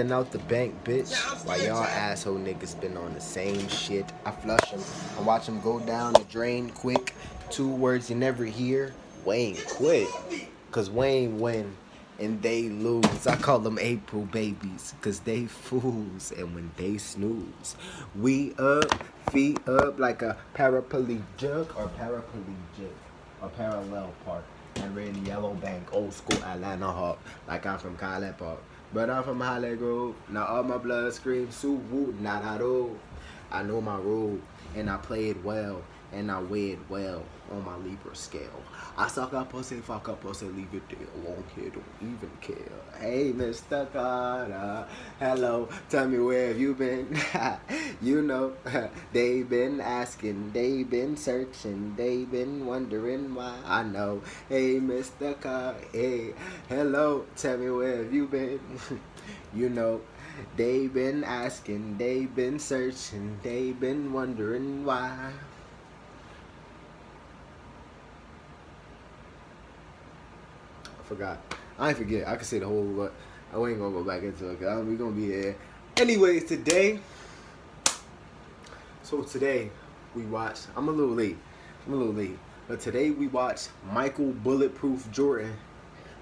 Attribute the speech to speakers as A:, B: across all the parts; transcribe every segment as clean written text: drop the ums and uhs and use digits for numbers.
A: And out the bank, bitch. While y'all asshole niggas been on the same shit. I flush them. I watch them go down the drain quick. Two words you never hear. Wayne quit. Cause Wayne win and they lose. I call them April babies. Cause they fools. And when they snooze, we up, feet up like a paraplegic or paraplegic. Or parallel park. And red and yellow bank. Old school Atlanta Hawk. Like I'm from College Park. But I'm from Holly Grove. Now all my blood screams, Sue Woo, not at all. I know my role, and I play it well, and I weigh it well on my Libra scale. I suck up pussy, fuck up pussy, leave it there. Won't care, don't even care. Hey, Mr. Carter, hello, tell me where have you been? You know, they been asking, they been searching, they been wondering why. I know. Hey, Mr. Carter, hey, hello, tell me where have you been? You know, they been asking, they been searching, they been wondering why. I forgot. I ain't forget. I can say the whole, but I ain't gonna go back into it. Cause we gonna be here. Anyways, today. So today we watched. I'm a little late. But today we watched Michael Bulletproof Jordan.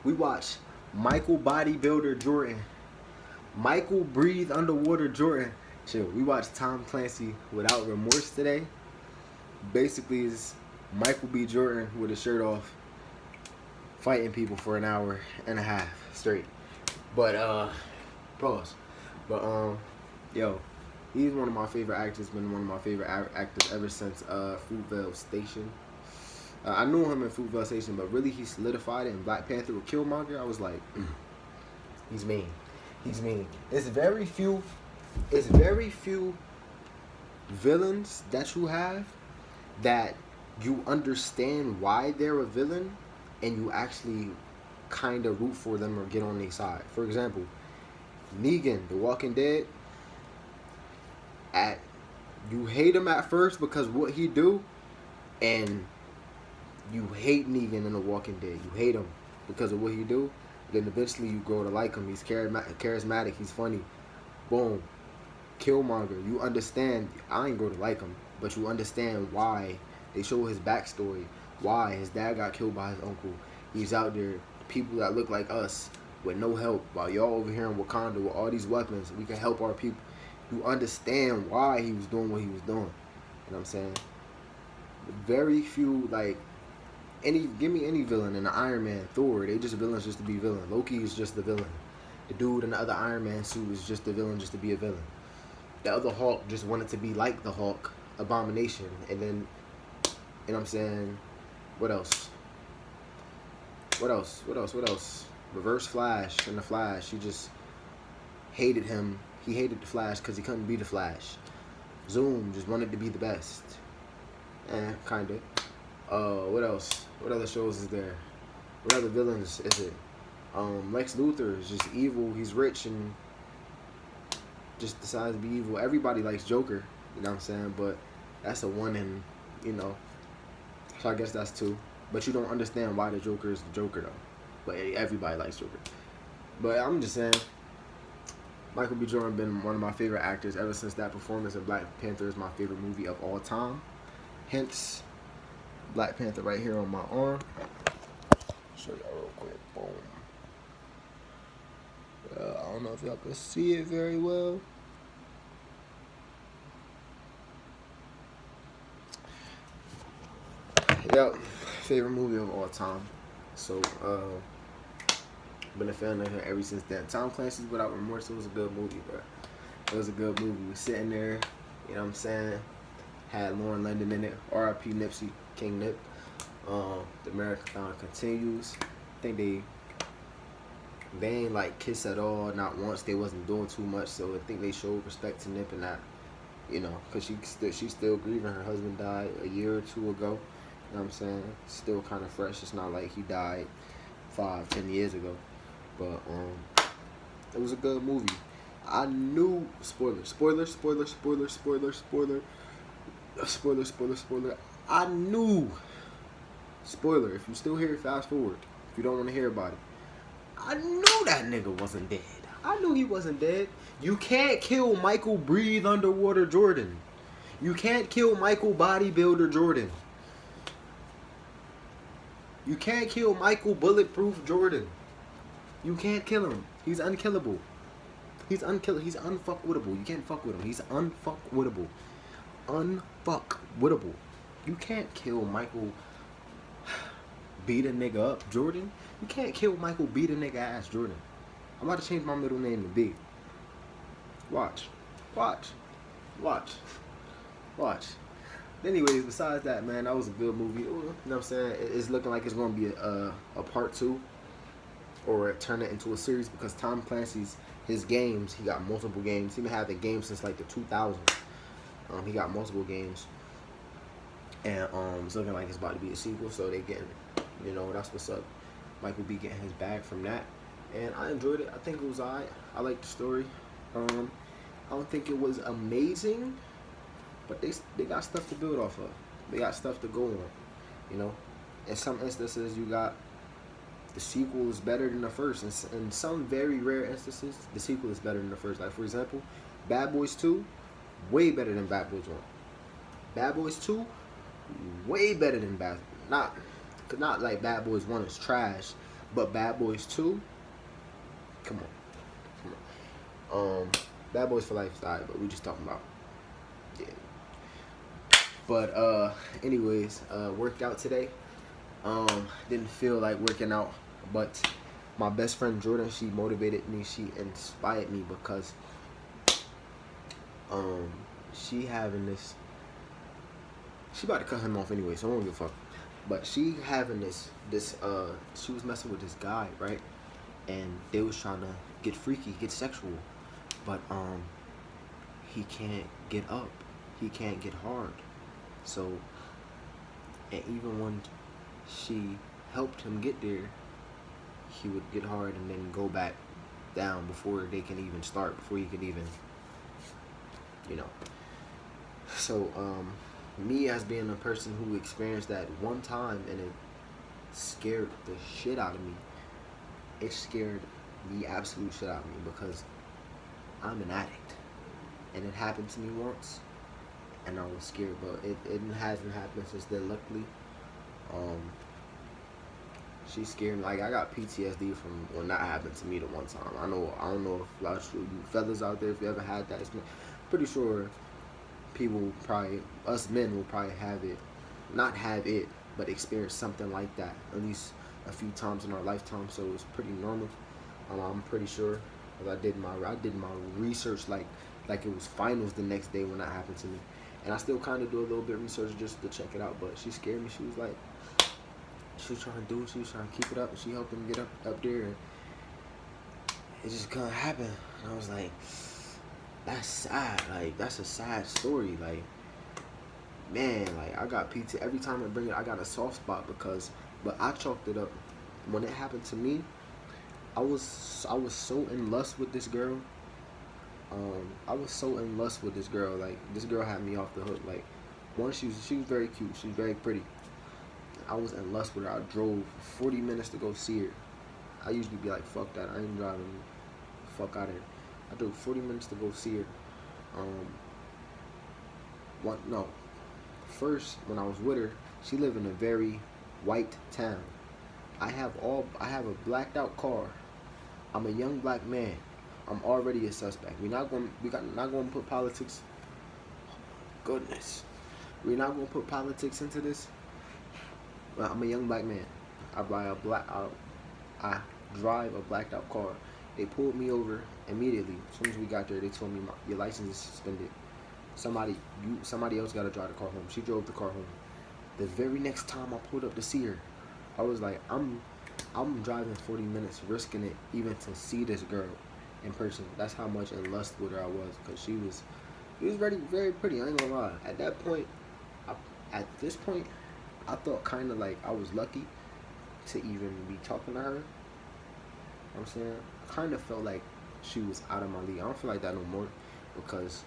A: We watched Michael Bodybuilder Jordan. Michael Breathe Underwater Jordan. Chill. We watched Tom Clancy Without Remorse today. Basically, it's Michael B. Jordan with his shirt off, fighting people for an hour and a half straight. But pause. But yo, he's one of my favorite actors. Been one of my favorite actors ever since Fruitvale Station. I knew him in Fruitvale Station, but really he solidified it in Black Panther with Killmonger. I was like, he's mean. He's mean. It's very few villains that you have that you understand why they're a villain and you actually kind of root for them or get on their side. For example, Negan, The Walking Dead. You hate him at first because what he do, and you hate Negan in The Walking Dead. You hate him because of what he do. Then eventually you grow to like him. He's charismatic. He's funny. Boom. Killmonger. You understand. I ain't grow to like him, but you understand why. They show his backstory. Why his dad got killed by his uncle. He's out there. People that look like us with no help. While y'all over here in Wakanda with all these weapons, we can help our people. You understand why he was doing what he was doing. You know what I'm saying? Very few, like, give me any villain in the Iron Man, Thor, they just villains just to be villain. Loki is just the villain. The dude in the other Iron Man suit is just the villain just to be a villain. The other Hulk just wanted to be like the Hulk, Abomination, and then, you know what I'm saying? What else? Reverse Flash and the Flash. He just hated him. He hated the Flash because he couldn't be the Flash. Zoom just wanted to be the best. Kinda. What else? What other shows is there? What other villains is it? Lex Luthor is just evil. He's rich and just decides to be evil. Everybody likes Joker, you know what I'm saying? But that's a one in, you know. So I guess that's two. But you don't understand why the Joker is the Joker, though. But everybody likes Joker. But I'm just saying, Michael B. Jordan been one of my favorite actors ever since that performance in Black Panther is my favorite movie of all time. Hence, Black Panther right here on my arm. Show y'all real quick. Boom. I don't know if y'all can see it very well. Yep, favorite movie of all time. So, been a fan of him ever since then. Tom Clancy's Without Remorse, it was a good movie, bro. It was a good movie. We sitting there, you know what I'm saying? Had Lauren London in it. R.I.P. Nipsey, King Nip. The marathon continues. I think they ain't like kiss at all, not once. They wasn't doing too much, so I think they showed respect to Nip and that, you know, because she's still grieving. Her husband died a year or two ago. You know what I'm saying? Still kind of fresh. It's not like he died 5-10 years ago. But it was a good movie. I knew spoiler. I knew spoiler. If you still hear it, fast forward. If you don't want to hear about it, I knew that nigga wasn't dead. I knew he wasn't dead. You can't kill Michael Breathe Underwater Jordan. You can't kill Michael Bodybuilder Jordan. You can't kill Michael Bulletproof Jordan. You can't kill him. He's unkillable. He's unkillable. He's unfuckwittable. You can't fuck with him. He's unfuckwittable. Unfuckwittable. You can't kill Michael beat a nigga up Jordan. You can't kill Michael beat a nigga ass Jordan. I'm about to change my middle name to B. Watch. Watch. Watch. Watch. Anyways, besides that, man, that was a good movie. You know what I'm saying? It's looking like it's going to be a part 2 or turn it into a series because Tom Clancy's his games, he got multiple games. He been having games since like the 2000s. He got multiple games. And it's looking like it's about to be a sequel, so they getting, you know, that's what's up. Michael B getting his bag from that. And I enjoyed it. I think it was alright. I liked the story. I don't think it was amazing, but they got stuff to build off of. They got stuff to go on, you know. In some instances, you got the sequel is better than the first. In some very rare instances, the sequel is better than the first. Like, for example, Bad Boys 2, way better than Bad Boys 1. Bad Boys 2, way better than not like Bad Boys 1 is trash, but Bad Boys 2, come on. Bad Boys for Life is alright, but we just talking about, yeah. But anyways, worked out today. Didn't feel like working out, but my best friend Jordan, she motivated me, she inspired me because she having this, she about to cut him off anyway, so I don't give a fuck. But she having this she was messing with this guy, right? And they was trying to get freaky, get sexual, but he can't get up, he can't get hard. So, and even when she helped him get there, he would get hard and then go back down before they can even start, before he can even, you know. So me as being a person who experienced that one time and it scared the shit out of me. It scared the absolute shit out of me because I'm an addict, and it happened to me once, and I was scared. But it hasn't happened since then. Luckily, she scared me. Like, I got PTSD from when that happened to me the one time. I don't know if a lot of you fellas out there, if you ever had that, pretty sure people probably, us men will probably have it, not have it, but experience something like that at least a few times in our lifetime. So it's pretty normal. I'm pretty sure, because I did my research like it was finals the next day when that happened to me, and I still kind of do a little bit of research just to check it out. But she scared me. She was like, she was trying to do it. She was trying to keep it up, and she helped him get up there, and it just couldn't happen. And I was like, that's sad. Like, that's a sad story. Like, man, like, I got PT every time I bring it. I got a soft spot but I chalked it up. When it happened to me, I was so in lust with this girl. I was so in lust with this girl. Like, this girl had me off the hook. Like, one, she was very cute. She was very pretty. I was in lust with her. I drove 40 minutes to go see her. I usually be like, fuck that. I ain't driving. Fuck out of here. I drove 40 minutes to go see her. First, when I was with her, she lived in a very white town. I have a blacked out car. I'm a young black man. I'm already a suspect. We're not going to put politics. Goodness, we're not going to put politics into this. Well, I'm a young black man. I drive a blacked out car. They pulled me over immediately. As soon as we got there, they told me your license is suspended. Somebody else got to drive the car home. She drove the car home. The very next time I pulled up to see her, I was like, I'm driving 40 minutes, risking it even to see this girl in person. That's how much in lust with her I was, because she was very, very pretty. I ain't gonna lie. At this point, I thought kind of like I was lucky to even be talking to her. You know what I'm saying? I kind of felt like she was out of my league. I don't feel like that no more, because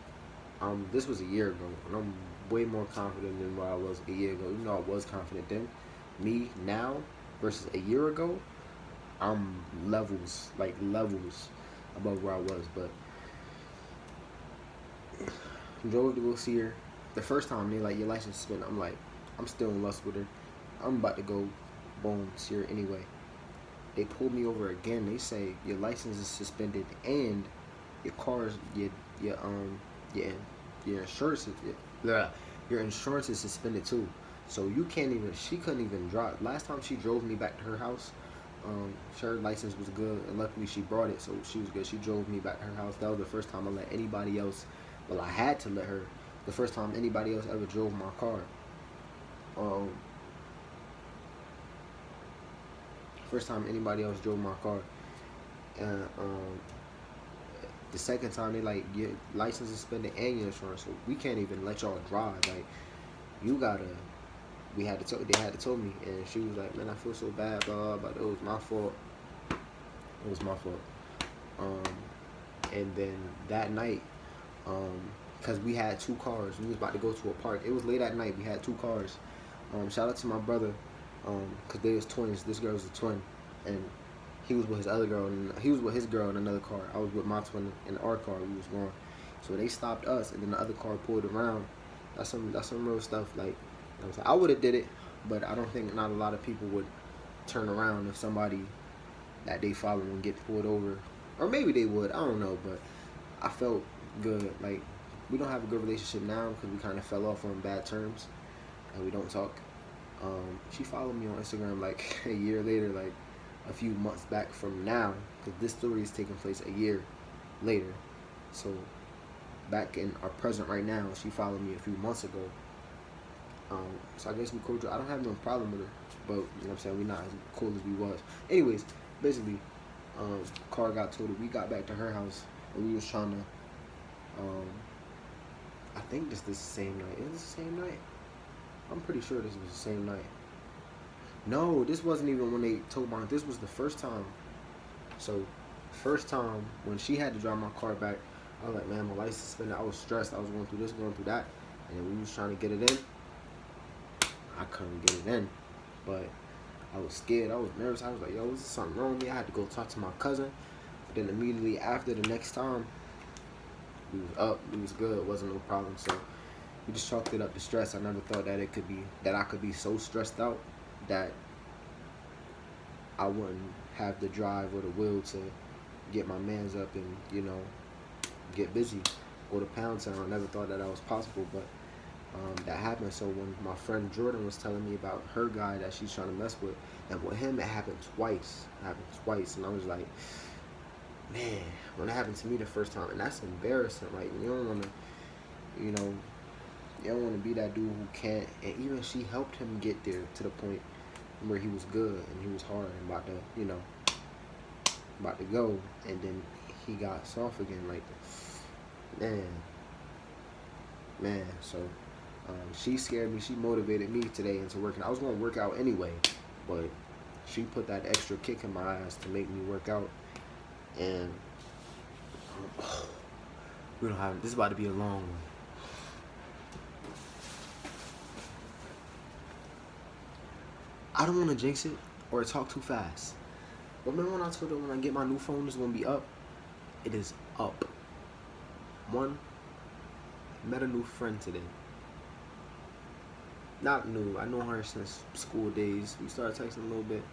A: this was a year ago, and I'm way more confident than what I was a year ago. Even though I was confident then, me now versus a year ago, I'm levels above where I was. But drove to go see her. The first time they like, your license suspended. I'm like, I'm still in lust with her. I'm about to go, boom, see her anyway. They pulled me over again. They say your license is suspended and your car's your your your insurance is your insurance is suspended too. So you can't even. She couldn't even drive. Last time she drove me back to her house, her license was good, and luckily she brought it, so she was good. She drove me back to her house. That was the first time I let anybody else. Well, I had to let her. The first time anybody else ever drove my car. First time anybody else drove my car. And the second time they like, your license is suspended and your insurance, so we can't even let y'all drive. Like, you gotta. They had to tell me, and she was like, man, I feel so bad, blah, but it was my fault. It was my fault. And then that night, because we had 2 cars, we was about to go to a park. It was late at night. We had 2 cars. Shout out to my brother, because they was twins. This girl was a twin, and he was with his other girl, and he was with his girl in another car. I was with my twin in our car. We was going. So they stopped us, and then the other car pulled around. That's some real stuff. Like, you know, I would have did it, but I don't think not a lot of people would turn around if somebody that they follow and get pulled over, or maybe they would. I don't know, but I felt good. Like, we don't have a good relationship now because we kind of fell off on bad terms, and we don't talk. She followed me on Instagram like a year later, like a few months back from now, because this story is taking place a year later. So back in our present right now, she followed me a few months ago. So I guess we cordial. I don't have no problem with her, but you know what I'm saying, we not as cool as we was. Anyways, basically, car got totaled. We got back to her house, and we was trying to. I think this is the same night. Is this the same night? I'm pretty sure this was the same night. No, this wasn't even when they told my. This was the first time. So, first time when she had to drive my car back, I was like, man, my license suspended. I was stressed. I was going through this, going through that, and then we was trying to get it in. I couldn't get it in, but I was scared. I was nervous. I was like, yo, is something wrong with me? I had to go talk to my cousin. But then immediately after, the next time, we was up. We was good. It wasn't no problem. So we just chalked it up to stress. I never thought that I could be so stressed out that I wouldn't have the drive or the will to get my mans up and, you know, get busy, go to Pound Town. I never thought that was possible, but that happened. So when my friend Jordan was telling me about her guy that she's trying to mess with, and with him it happened twice. And I was like, man, when it happened to me the first time, and that's embarrassing. Like, you don't want to, you know, you don't want to be that dude who can't. And even she helped him get there to the point where he was good and he was hard and about to, you know, about to go, and then he got soft again. Like, man. So she scared me. She motivated me today into working. I was going to work out anyway, but she put that extra kick in my ass to make me work out. And we don't have. This is about to be a long one. I don't want to jinx it or talk too fast. But remember when I told her when I get my new phone, it's going to be up? It is up. One, met a new friend today. Not new. I know her since school days. We started texting a little bit.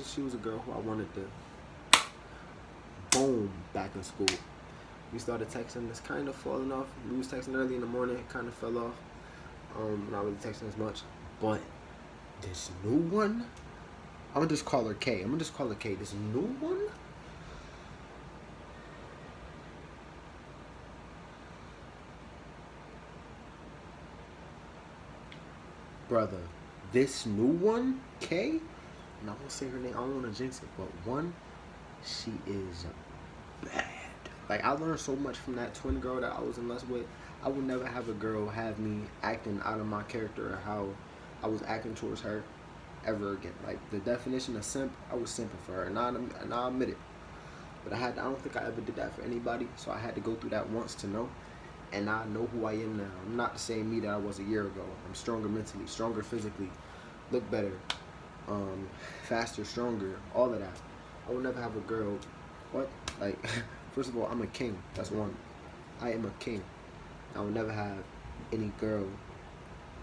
A: She was a girl who I wanted to boom back in school. We started texting. It's kind of falling off. We was texting early in the morning. It kind of fell off. Not really texting as much. But this new one, I'm going to just call her K. This new one, brother, this new one, K, and I won't say her name, I don't want to jinx it, but one, she is bad. Like, I learned so much from that twin girl that I was in lust with. I would never have a girl have me acting out of my character or how I was acting towards her ever again. Like, the definition of simp, I was simping for her, and I admit it. But I don't think I ever did that for anybody, so I had to go through that once to know. And I know who I am now. I'm not the same me that I was a year ago. I'm stronger mentally, stronger physically, look better, faster, stronger, all of that. I would never have a girl, Like, first of all, I'm a king. That's one. I am a king. I will never have any girl,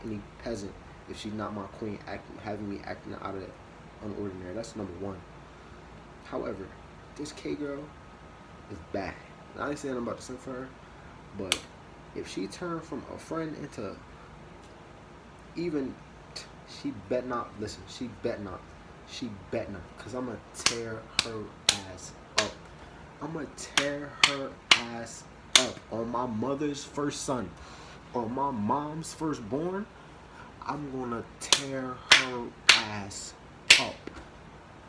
A: any peasant, if she's not my queen, having me acting out of it unordinary. That's number one. However, this K girl is bad. I ain't saying I'm about to sing for her, but if she turned from a friend into even, she bet not listen. She bet not. She bet not. Cause I'ma tear her ass up. I'ma tear her ass up on my mother's first son, on my mom's firstborn. I'm gonna tear her ass up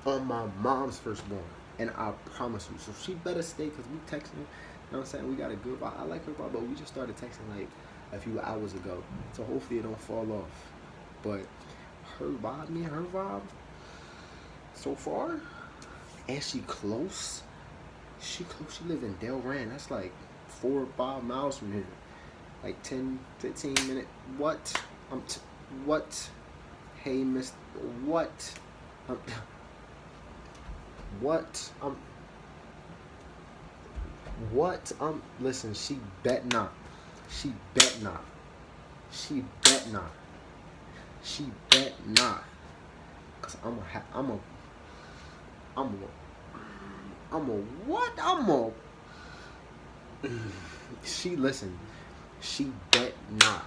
A: on my mom's firstborn, and I promise you. So she better stay, cause we texting. You know what I'm saying? We got a good vibe. I like her vibe, but we just started texting like a few hours ago. So hopefully it don't fall off. But her vibe, me and her vibe, so far, and she close. She close. She live in Delran. That's like 4 or 5 miles from here. Like 10, 15 minutes. What? What? Hey, Miss. What? What? What? Listen, she bet not. She bet not. She bet not. She bet not. Cause I'm a what? She listen. She bet not.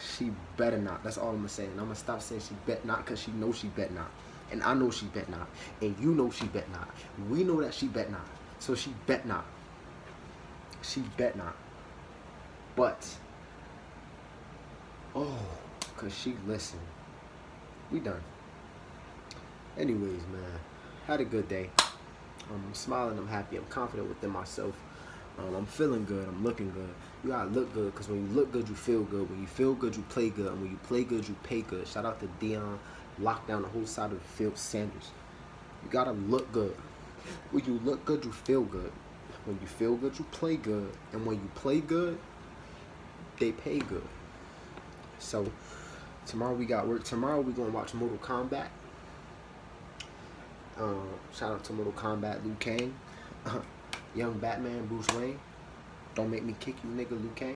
A: She better not. That's all I'm gonna say. And I'm gonna stop saying she bet not, cause she knows she bet not. And I know she bet not. And you know she bet not. We know that she bet not. So she bet not. She bet not. But oh, cause she listened. We done. Anyways, man, had a good day. I'm smiling, I'm happy, I'm confident within myself. I'm feeling good, I'm looking good. You gotta look good, because when you look good, you feel good. When you feel good, you play good. And when you play good, you pay good. Shout out to Dion, locked down the whole side of the field, Sanders. You gotta look good. When you look good, you feel good. When you feel good, you play good. And when you play good, they pay good. So, tomorrow we got work. Tomorrow we gonna watch Mortal Kombat. Shout out to Mortal Kombat, Liu Kang. Young Batman, Bruce Wayne. Don't make me kick you, nigga, Liu Kang.